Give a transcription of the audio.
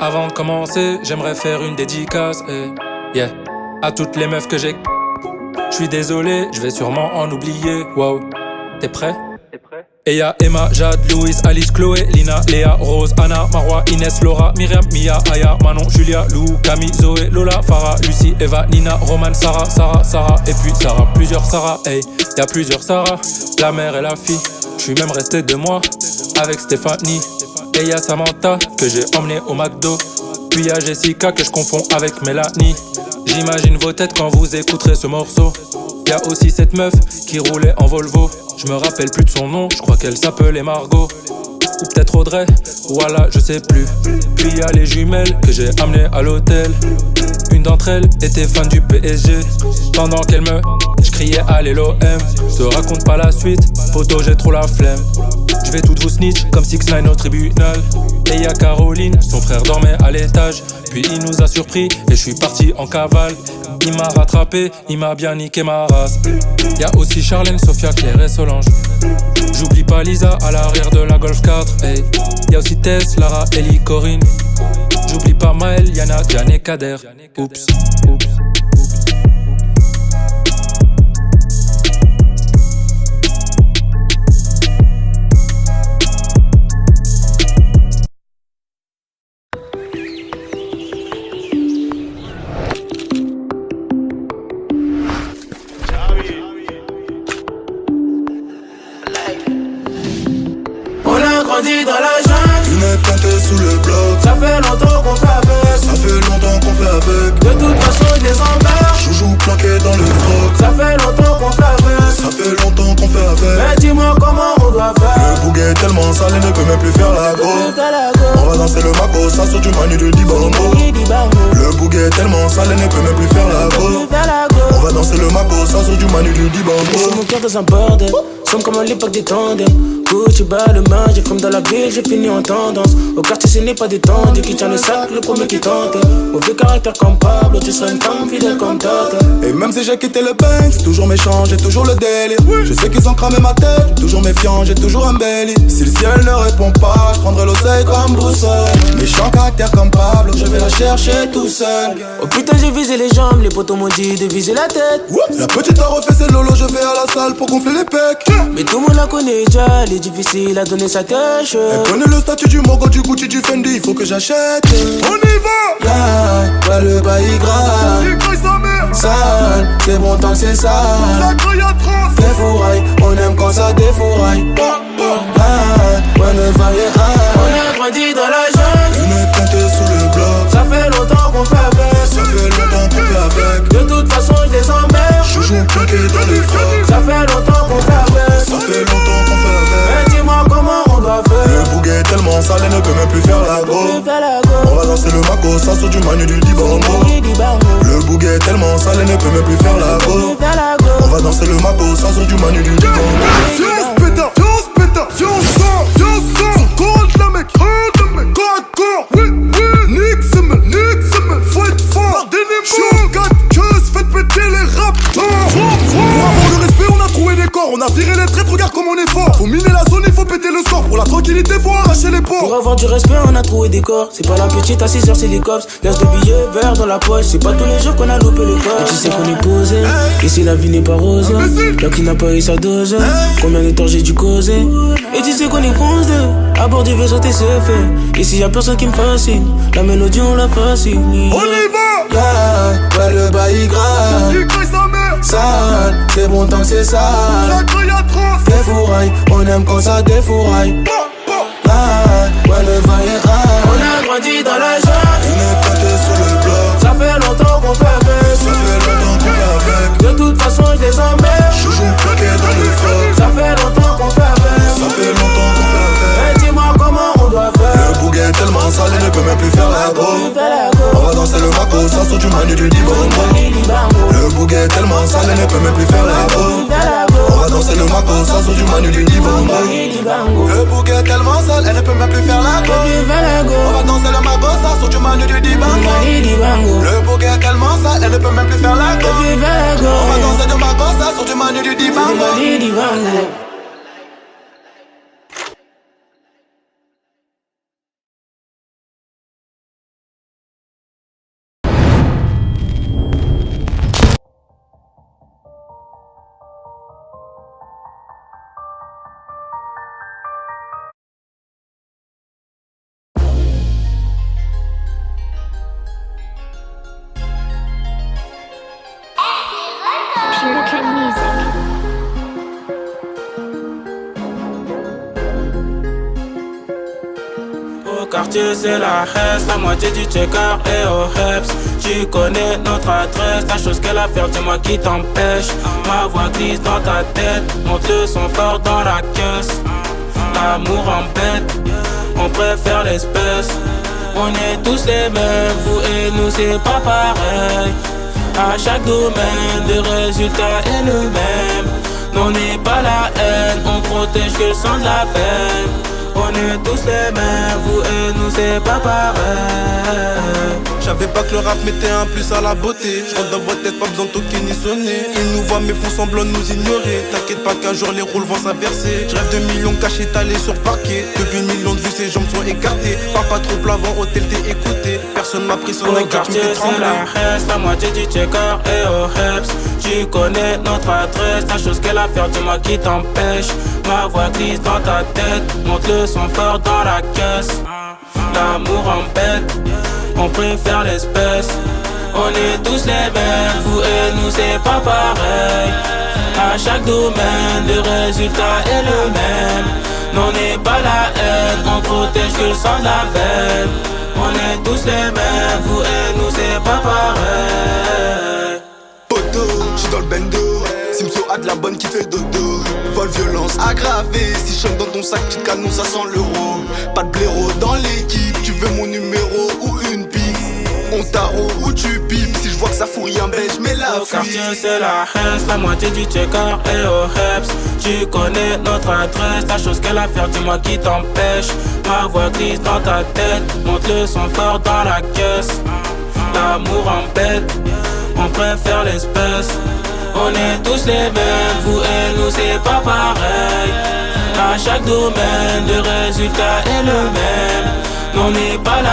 Avant de commencer, j'aimerais faire une dédicace, yeah, à toutes les meufs que j'ai. J'suis désolé, j'vais sûrement en oublier. Wow, t'es prêt? Et y'a Emma, Jade, Louise, Alice, Chloé, Lina, Léa, Rose, Anna, Marwa, Inès, Laura, Myriam, Mia, Aya, Manon, Julia, Lou, Camille, Zoé, Lola, Farah, Lucie, Eva, Nina, Roman, Sarah, et puis Sarah, plusieurs Sarah, hey, y'a plusieurs Sarah, la mère et la fille. J'suis même resté 2 mois avec Stéphanie. Et y'a Samantha que j'ai emmené au McDo. Puis y'a Jessica que je confonds avec Mélanie. J'imagine vos têtes quand vous écouterez ce morceau. Y'a aussi cette meuf qui roulait en Volvo. Je me rappelle plus de son nom, je crois qu'elle s'appelait Margot. Ou peut-être Audrey, voilà je sais plus. Puis y'a les jumelles que j'ai amenées à l'hôtel. Une d'entre elles était fan du PSG. Pendant qu'elle je criais allez l'OM. Je te raconte pas la suite, poto j'ai trop la flemme. Je vais toutes vous snitch comme 6ix9ine au tribunal. Et y'a Caroline, son frère dormait à l'étage. Puis il nous a surpris et je suis parti en cavale. Il m'a rattrapé, il m'a bien niqué ma race. Y'a aussi Charlène, Sophia, Claire et Solange. J'oublie pas Lisa à l'arrière de la Golf 4, hey. Y'a aussi Tess, Lara, Ellie, Corinne. J'oublie pas Maël, Yana, Diane et Kader. Oups. Dans la jungle, lunettes teintées sous le bloc. Ça fait longtemps qu'on fait avec. Ça fait longtemps qu'on fait avec. De toute façon je les emmerde. Joujou planqué dans le froc. Ça fait longtemps qu'on fait avec. Ça fait longtemps qu'on fait avec. Mais dis-moi comment on doit faire. Le bouguet est tellement sale, il ne peut même plus faire la go. On va danser le maco, ça sort du manu de Dibango. Le bouguet est tellement sale, il ne peut même plus faire la go. On va danser le maco, ça sort du manu de Dibango. C'est mon cœur dans un bordel. Somme comme à l'époque des tandems. Gucci bas le main, j'ai comme dans la ville, j'ai fini en tendance. Au quartier ce n'est pas détendu, qui tient le sac, le premier qui tente. Mauvais caractère comme Pablo, tu seras une femme fidèle comme Tata. Et même si j'ai quitté le bank, j'suis toujours méchant, j'ai toujours le délire. Je sais qu'ils ont cramé ma tête, j'suis toujours méfiant, j'ai toujours un belly. Si le ciel ne répond pas, j'prendrai l'oseille comme boussole. Méchant caractère comme Pablo, je vais la chercher tout seul. Oh putain j'ai visé les jambes, les potos m'ont dit de viser la tête. La petite a refait ses lolos, je vais à la salle pour gonfler les pecs. Mais tout le monde la connaît déjà, elle est difficile à donner sa cash. Elle connaît le statut du Mogo, du Gucci, du Fendi, il faut que j'achète. On y va! Yeah, ouais le bail grave. Il craille sa mère. Sale, c'est bon tant que c'est sale. Ça craille atroce. Défouraille, on aime quand ça défouraille. Ouais le bail est high. On a grandi dans la jungle. Lunettes teintées sous le bloc. Ça fait longtemps qu'on fait avec. Ça fait longtemps qu'on fait avec. De toute façon je les emmerde. Joujou planqué dans le froc. Ça fait longtemps qu'on fait avec. Ça fait longtemps qu'on fait avec. Mais dis-moi comment on doit faire. Le bouguet est tellement sale, il ne peut même plus faire la go. On va danser le maco, ça sort du manu du Dibango. Le bouguet est tellement sale, il ne peut même plus faire la go. On va danser le maco, ça sort du manu du Dibango. Viens on se péta, viens on se péta, viens on sort, viens on sort. Son corps de la mec, corps à corps, oui, nique semaine, faut être fort. J'suis 4 queues, faites péter les raptors. Pour avoir le respect, on a trouvé des corps. On a viré les traîtres, regarde comme on est fort. Faut miner la zone, il faut péter le score. Pour la tranquillité, faut arracher les ports. Pour avoir du respect, on a trouvé des corps. C'est pas la petite à 6h, c'est les cops. Laisse le billet vert dans la poche. C'est pas tous les jours qu'on a loupé le corps. Et tu sais qu'on est posé. Ici la vie n'est pas rose. Là qui n'a pas eu sa dose. Combien de temps j'ai dû causer. Et tu sais qu'on est foncé. À bord du vaisseau, t'es fait. Ici y'a personne qui me fascine. La mélodie, on la fascine. On y va! Yeah, ouais le bail grave. Il craille sa mère. Sale, c'est bon tant que c'est sale. Ça craille atroce. Défouraille, on aime quand ça défouraille. Ouais le bail est high. On a grandi dans la jungle. Lunettes teintées sous le bloc. Ça fait longtemps qu'on fait avec. Ça fait longtemps qu'on fait avec. De toute façon je les emmerde. Joujou planqué dans le froc. Ça fait longtemps qu'on fait avec. Ça fait longtemps qu'on fait avec. Mais dis-moi comment on doit faire. Le bouguet est tellement sale, il ne peut même plus faire la go. On va danser le maco, ça sort du manu du Dibango. Le bouguet est tellement sale, il ne peut même plus faire la go. On va danser le maco, ça sort du manu du Dibango. bango. Le bouquet est tellement sale, elle ne peut même plus faire la go. On va danser le magosa sur du Manu du Dibango. Le bouquet est tellement sale, elle ne peut même plus faire la go. On va danser du magosa sur du Manu du Dibango. Purican Music. Au quartier c'est la Hesse, la moitié du checker et au Heps. Tu connais notre adresse, la chose qu'elle a faire, dis-moi qui t'empêche. Ma voix glisse dans ta tête, monte le son fort dans la caisse. L'amour embête, on préfère l'espèce. On est tous les mêmes, vous et nous c'est pas pareil. À chaque domaine, le résultat est le même. Non, on n'est pas la haine, on protège que le sang de la veine. On est tous les mêmes, vous et nous c'est pas pareil. J'avais pas que le rap mettait un plus à la beauté. Je rentre dans votre tête, pas besoin de toquer ni sonner. Ils nous voient mais font semblant de nous ignorer. T'inquiète pas qu'un jour les rôles vont s'inverser. Je rêve de millions cachés étalés sur parquet. Depuis 1 million de vues, ses jambes sont écartées. Parle pas trop plavant, hôtel t'es écouté. Personne m'a pris son Au acteur, tu me quartier fais c'est trembler. la Hesse, la moitié du checker et au Heps. Tu connais notre adresse, la chose qu'elle a faire, dis-moi qui t'empêche. Ma voix glisse dans ta tête, monte le son fort dans la caisse. L'amour embête, on préfère l'espèce. On est tous les mêmes, vous et nous c'est pas pareil. À chaque domaine, le résultat est le même. Non, on n'est pas la haine, on protège que le sang de la veine. On est tous les mêmes, vous et nous c'est pas pareil. Poto, j'suis dans le bendo. Simso a de la bonne qui fait dodo. Vol violence aggravée. Si je chante dans ton sac, petite canon, ça sent l'euro. Pas de blaireau dans l'équipe. Tu veux mon numéro ou une pique? On tarot ou tu pipes. Si je vois que ça fout rien, ben j'mets la Au fuite. quartier c'est la Hesse, la moitié du checker et au Heps. Tu connais notre adresse, la chose qu'elle a faire, dis-moi qui t'empêche. Ma voix glisse dans ta tête, monte le son fort dans la caisse. L'amour embête, on préfère l'espèce. On est tous les mêmes, vous et nous c'est pas pareil. À chaque domaine, le résultat est le même. Non, on n'est pas là.